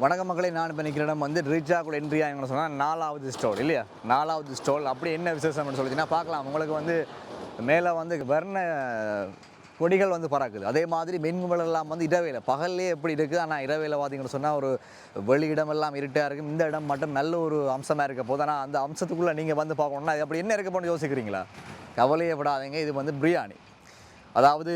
வணக்க மக்களை நான் இப்போ நிற்கிற இடம் வந்து ரீச்சாக்குள்ள என்ட்ரியா எங்கே சொன்னால் 4வது ஸ்டால் இல்லையா 4வது ஸ்டால் அப்படி என்ன விசேஷம்னு சொல்லிச்சுன்னா பார்க்கலாம் உங்களுக்கு வந்து மேலே வந்து வர்ண கொடிகள் வந்து பறக்குது அதே மாதிரி மின்கும்பல் எல்லாம் வந்து இரவையில் பகல்லே எப்படி இருக்குது ஆனால் இரவையில் பார்த்தீங்கன்னு சொன்னால் ஒரு வெளி இடமெல்லாம் இருட்டாக இருக்கும் இந்த இடம் மட்டும் நல்ல ஒரு அம்சமாக இருக்க போது ஆனால் அந்த அம்சத்துக்குள்ளே நீங்கள் வந்து பார்க்கணுன்னா அது அப்படி என்ன இருக்க போன்னு யோசிக்கிறீங்களா கவலையே படாதீங்க இது வந்து பிரியாணி அதாவது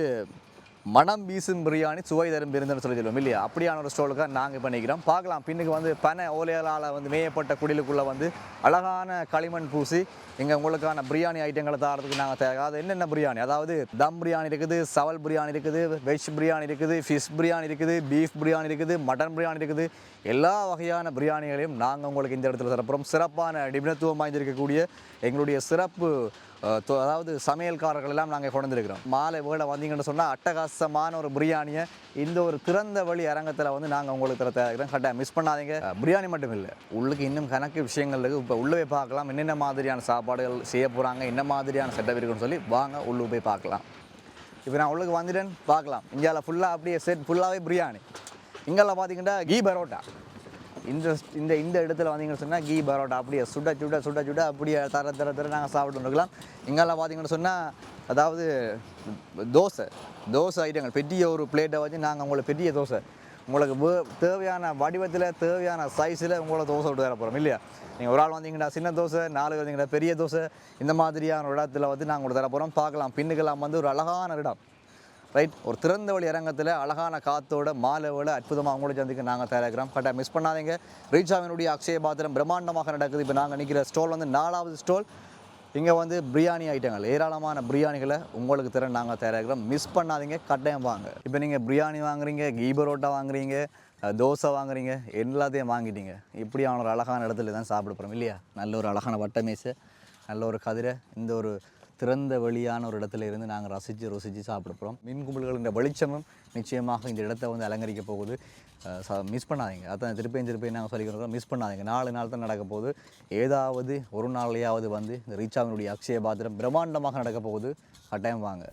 மனம் வீசும் பிரியாணி சுவை தரும் விருந்துன்னு சொல்லி சொல்லுவோம் இல்லையா அப்படியான ஒரு ஸ்டோலுக்காக நாங்கள் இப்போ நிற்கிறோம் பார்க்கலாம் பின்னுக்கு வந்து பனை ஓலையால் வந்து மேயப்பட்ட குடிலுக்குள்ளே வந்து அழகான களிமண் பூசி இங்கே உங்களுக்கான பிரியாணி ஐட்டங்களை தரதுக்கு நாங்கள் அது என்னென்ன பிரியாணி அதாவது தம் பிரியாணி இருக்குது சவல் பிரியாணி இருக்குது வெஜ் பிரியாணி இருக்குது ஃபிஷ் பிரியாணி இருக்குது பீஃப் பிரியாணி இருக்குது மட்டன் பிரியாணி இருக்குது எல்லா வகையான பிரியாணிகளையும் நாங்கள் உங்களுக்கு இந்த இடத்துல தரப்போகிறோம் சிறப்பான நிபுணத்துவம் வாய்ந்திருக்கக்கூடிய எங்களுடைய சிறப்பு அதாவது சமையல்காரர்கள் எல்லாம் நாங்கள் கொண்டு வந்துருக்கிறோம் மாலை வேலை வந்தீங்கன்னு சொன்னால் அட்டகாசமான ஒரு பிரியாணியை இந்த ஒரு திறந்த வழி அரங்கத்தில் வந்து நாங்கள் உங்களுக்கு தர தயாரிக்கிறோம் கரெக்டாக மிஸ் பண்ணாதீங்க பிரியாணி மட்டும் இல்லை உள்ளுக்கு இன்னும் கணக்கு விஷயங்கள் இருக்குது இப்போ உள்ளே போய் பார்க்கலாம் என்னென்ன மாதிரியான சாப்பாடுகள் செய்ய போகிறாங்க என்ன மாதிரியான செட்டப் இருக்குன்னு சொல்லி வாங்க உள்ளே போய் பார்க்கலாம் இப்போ நான் உள்ளுக்கு வந்துட்டேன் பார்க்கலாம் இந்தியாவில் ஃபுல்லாக அப்படியே செட் ஃபுல்லாகவே பிரியாணி இங்கெல்லாம் பார்த்தீங்கன்னா கீ பரோட்டா இந்த இந்த இந்த இடத்துல வந்தீங்கன்னு சொன்னால் கீ பரோட்டா அப்படியே சுட சுட சுட சுட அப்படியே தர நாங்கள் சாப்பிட்டு இருக்கலாம் இங்கெல்லாம் பார்த்தீங்கன்னு சொன்னால் அதாவது தோசை ஐட்டங்கள் பெரிய ஒரு பிளேட்டை வச்சு நாங்கள் உங்களுக்கு பெரிய தோசை உங்களுக்கு தேவையான வடிவத்தில் தேவையான சைஸில் உங்களை தோசை விட்டு தர போகிறோம் இல்லையா நீங்கள் ஒரு ஆள் வந்தீங்கன்னா சின்ன தோசை 4 வந்தீங்கன்னா பெரிய தோசை இந்த மாதிரியான ஒரு இடத்துல வந்து நாங்கள் உங்களுக்கு தர போகிறோம் பார்க்கலாம் பின்னுக்கெல்லாம் வந்து ஒரு அழகான இடம் ரைட் ஒரு திறந்த வழி அரங்கத்தில் அழகான காற்றோட மாலையோட அற்புதமாக அவங்களோட சந்திக்க நாங்கள் தயாரிக்கிறோம் கரெக்டாக மிஸ் பண்ணாதீங்க ரீச்சாவினுடைய அக்ஷய பாத்திரம் பிரம்மாண்டமாக நடக்குது இப்போ நாங்கள் நிற்கிற ஸ்டால் வந்து 4வது ஸ்டால் இங்கே வந்து பிரியாணி ஐட்டங்கள் ஏராளமான பிரியாணிகளை உங்களுக்கு தர நாங்கள் தயாரிக்கிறோம் மிஸ் பண்ணாதீங்க கட்டாயம் வாங்க இப்போ நீங்கள் பிரியாணி வாங்குறீங்க கீ பரோட்டா வாங்குறீங்க தோசை வாங்குறீங்க எல்லாத்தையும் வாங்கிட்டீங்க இப்படியான ஒரு அழகான இடத்துல தான் சாப்பிட போகிறோம் இல்லையா நல்ல ஒரு அழகான வட்டமேசை நல்ல ஒரு கதிரை இந்த ஒரு திறந்த வெளியான ஒரு இடத்துல இருந்து நாங்கள் ருசித்து சாப்பிட போகிறோம் மின்கும்பல்களின் வெளிச்சமும் நிச்சயமாக இந்த இடத்தை வந்து அலங்கரிக்க போகுது மிஸ் பண்ணாதீங்க அதான் திருப்பி நாங்கள் சொல்லிக்கிறோம் மிஸ் பண்ணாதீங்க 4 நாள் தான் நடக்க போகுது ஏதாவது ஒரு நாளையாவது வந்து இந்த ரீச்சாவினுடைய அக்ஷய பாத்திரம் பிரம்மாண்டமாக நடக்க போகுது கட்டாயம் வாங்க